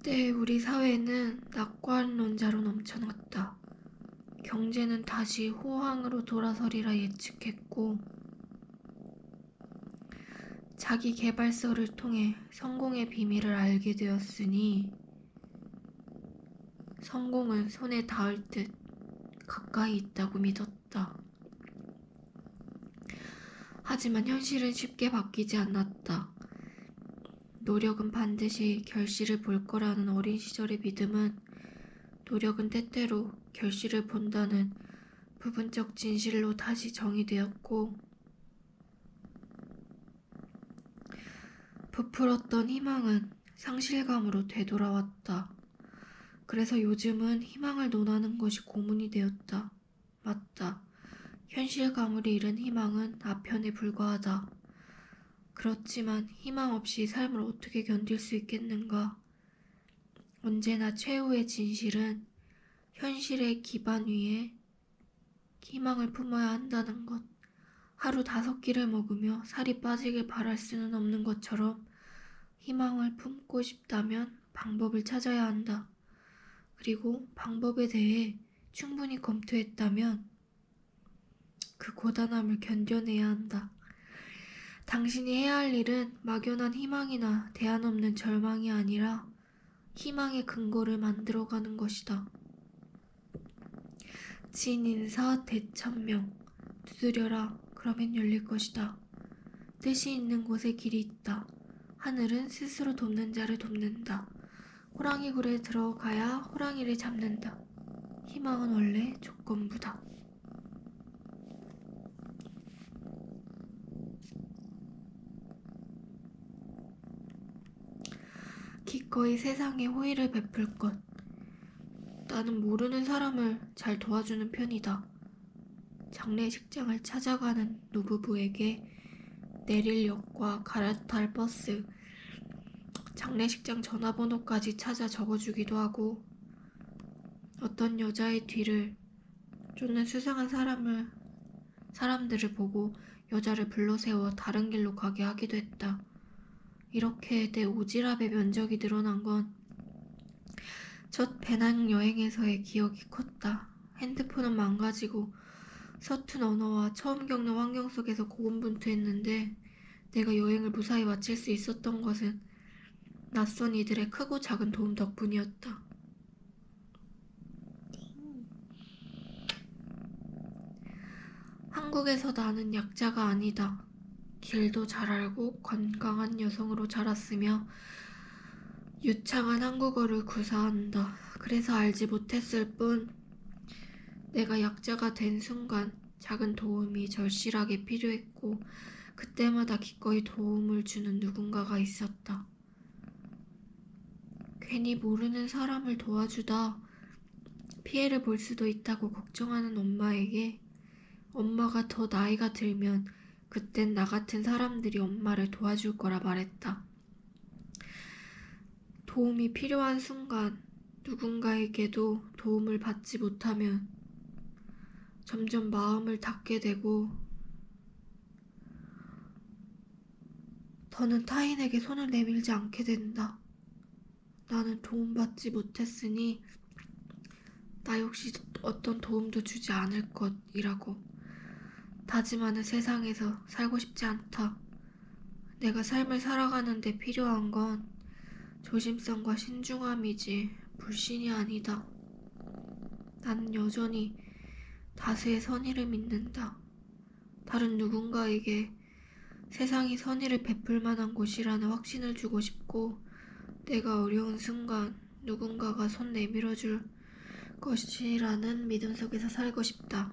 그때 우리 사회는 낙관론자로 넘쳐났다. 경제는 다시 호황으로 돌아서리라 예측했고, 자기 개발서를 통해 성공의 비밀을 알게 되었으니 성공은 손에 닿을 듯 가까이 있다고 믿었다. 하지만 현실은 쉽게 바뀌지 않았다. 노력은 반드시 결실을 볼 거라는 어린 시절의 믿음은 노력은 때때로 결실을 본다는 부분적 진실로 다시 정의되었고, 부풀었던 희망은 상실감으로 되돌아왔다. 그래서 요즘은 희망을 논하는 것이 고문이 되었다. 맞다. 현실감을 잃은 희망은 아편에 불과하다. 그렇지만 희망 없이 삶을 어떻게 견딜 수 있겠는가? 언제나 최후의 진실은 현실의 기반 위에 희망을 품어야 한다는 것. 하루 5끼를 먹으며 살이 빠지길 바랄 수는 없는 것처럼 희망을 품고 싶다면 방법을 찾아야 한다. 그리고 방법에 대해 충분히 검토했다면 그 고단함을 견뎌내야 한다. 당신이 해야 할 일은 막연한 희망이나 대안 없는 절망이 아니라 희망의 근거를 만들어가는 것이다. 진인사 대천명. 두드려라. 그러면 열릴 것이다. 뜻이 있는 곳에 길이 있다. 하늘은 스스로 돕는 자를 돕는다. 호랑이 굴에 들어가야 호랑이를 잡는다. 희망은 원래 조건부다. 기꺼이 세상에 호의를 베풀 것. 나는 모르는 사람을 잘 도와주는 편이다. 장례식장을 찾아가는 노부부에게 내릴 역과 갈아탈 버스, 장례식장 전화번호까지 찾아 적어주기도 하고, 어떤 여자의 뒤를 쫓는 수상한 사람들을 보고 여자를 불러세워 다른 길로 가게 하기도 했다. 이렇게 내 오지랖의 면적이 늘어난 건 첫 배낭여행에서의 기억이 컸다. 핸드폰은 망가지고 서툰 언어와 처음 겪는 환경 속에서 고군분투했는데 내가 여행을 무사히 마칠 수 있었던 것은 낯선 이들의 크고 작은 도움 덕분이었다. 한국에서 나는 약자가 아니다. 길도 잘 알고 건강한 여성으로 자랐으며 유창한 한국어를 구사한다. 그래서 알지 못했을 뿐 내가 약자가 된 순간 작은 도움이 절실하게 필요했고 그때마다 기꺼이 도움을 주는 누군가가 있었다. 괜히 모르는 사람을 도와주다 피해를 볼 수도 있다고 걱정하는 엄마에게 엄마가 더 나이가 들면 그땐 나 같은 사람들이 엄마를 도와줄 거라 말했다. 도움이 필요한 순간 누군가에게도 도움을 받지 못하면 점점 마음을 닫게 되고 더는 타인에게 손을 내밀지 않게 된다. 나는 도움받지 못했으니 나 역시 어떤 도움도 주지 않을 것이라고 다짐하는 세상에서 살고 싶지 않다. 내가 삶을 살아가는데 필요한 건 조심성과 신중함이지 불신이 아니다. 나는 여전히 다수의 선의를 믿는다. 다른 누군가에게 세상이 선의를 베풀 만한 곳이라는 확신을 주고 싶고 내가 어려운 순간 누군가가 손 내밀어 줄 것이라는 믿음 속에서 살고 싶다.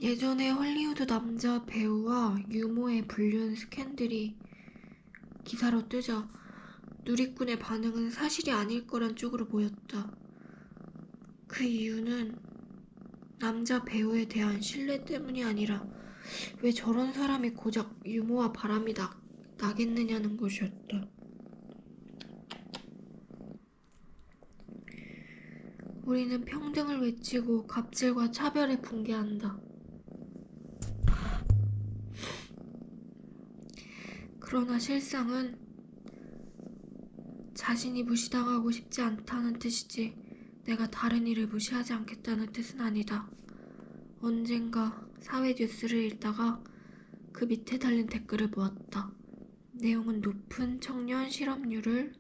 예전에 헐리우드 남자 배우와 유모의 불륜 스캔들이 기사로 뜨자 누리꾼의 반응은 사실이 아닐 거란 쪽으로 보였다. 그 이유는 남자 배우에 대한 신뢰 때문이 아니라 왜 저런 사람이 고작 유모와 바람이 나겠느냐는 것이었다. 우리는 평등을 외치고 갑질과 차별에 분개한다. 그러나 실상은 자신이 무시당하고 싶지 않다는 뜻이지 내가 다른 이를 무시하지 않겠다는 뜻은 아니다. 언젠가 사회 뉴스를 읽다가 그 밑에 달린 댓글을 보았다. 내용은 높은 청년 실업률의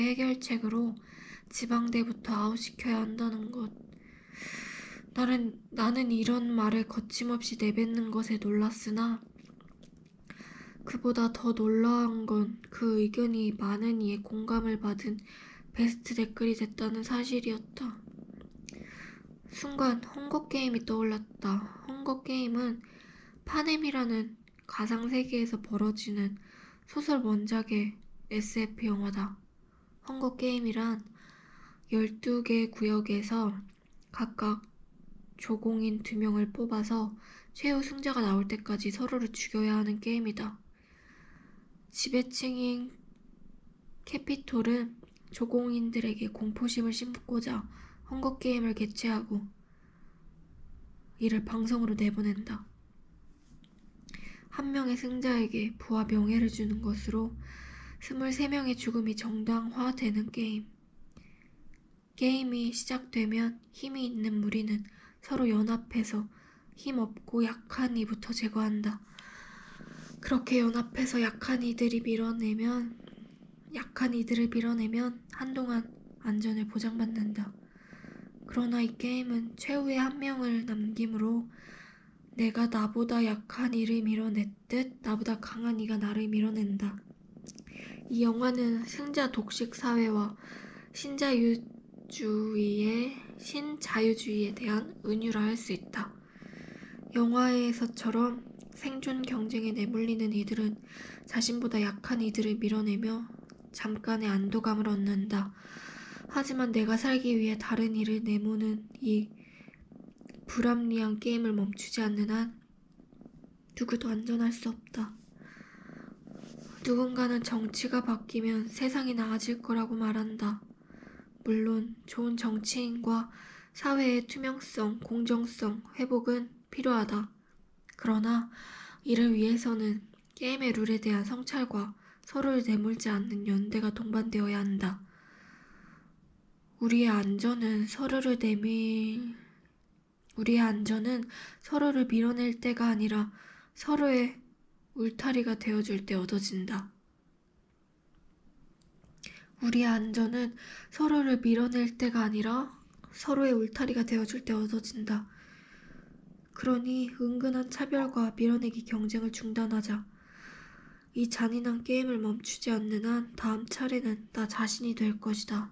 해결책으로 지방대부터 아웃시켜야 한다는 것. 나는 이런 말을 거침없이 내뱉는 것에 놀랐으나 그보다 더 놀라운 건 그 의견이 많은 이의 공감을 받은 베스트 댓글이 됐다는 사실이었다. 순간 헝거게임이 떠올랐다. 헝거게임은 파넴이라는 가상세계에서 벌어지는 소설 원작의 SF 영화다. 헝거게임이란 12개 구역에서 각각 조공인 2명을 뽑아서 최후 승자가 나올 때까지 서로를 죽여야 하는 게임이다. 지배층인 캐피톨은 조공인들에게 공포심을 심고자 헝거게임을 개최하고 이를 방송으로 내보낸다. 한 명의 승자에게 부와 명예를 주는 것으로 23명의 죽음이 정당화되는 게임. 게임이 시작되면 힘이 있는 무리는 서로 연합해서 힘 없고 약한 이부터 제거한다. 그렇게 연합해서 약한 이들을 밀어내면 한동안 안전을 보장받는다. 그러나 이 게임은 최후의 한 명을 남김으로 내가 나보다 약한 이를 밀어냈듯 나보다 강한 이가 나를 밀어낸다. 이 영화는 승자 독식 사회와 신자유주의에 대한 은유라 할 수 있다. 영화에서처럼 생존 경쟁에 내몰리는 이들은 자신보다 약한 이들을 밀어내며 잠깐의 안도감을 얻는다. 하지만 내가 살기 위해 다른 이를 내모는 이 불합리한 게임을 멈추지 않는 한 누구도 안전할 수 없다. 누군가는 정치가 바뀌면 세상이 나아질 거라고 말한다. 물론 좋은 정치인과 사회의 투명성, 공정성, 회복은 필요하다. 그러나 이를 위해서는 게임의 룰에 대한 성찰과 서로를 내몰지 않는 연대가 동반되어야 한다. 우리의 안전은 서로를 밀어낼 때가 아니라 서로의 울타리가 되어줄 때 얻어진다. 우리의 안전은 서로를 밀어낼 때가 아니라 서로의 울타리가 되어줄 때 얻어진다. 그러니 은근한 차별과 밀어내기 경쟁을 중단하자. 이 잔인한 게임을 멈추지 않는 한 다음 차례는 나 자신이 될 것이다.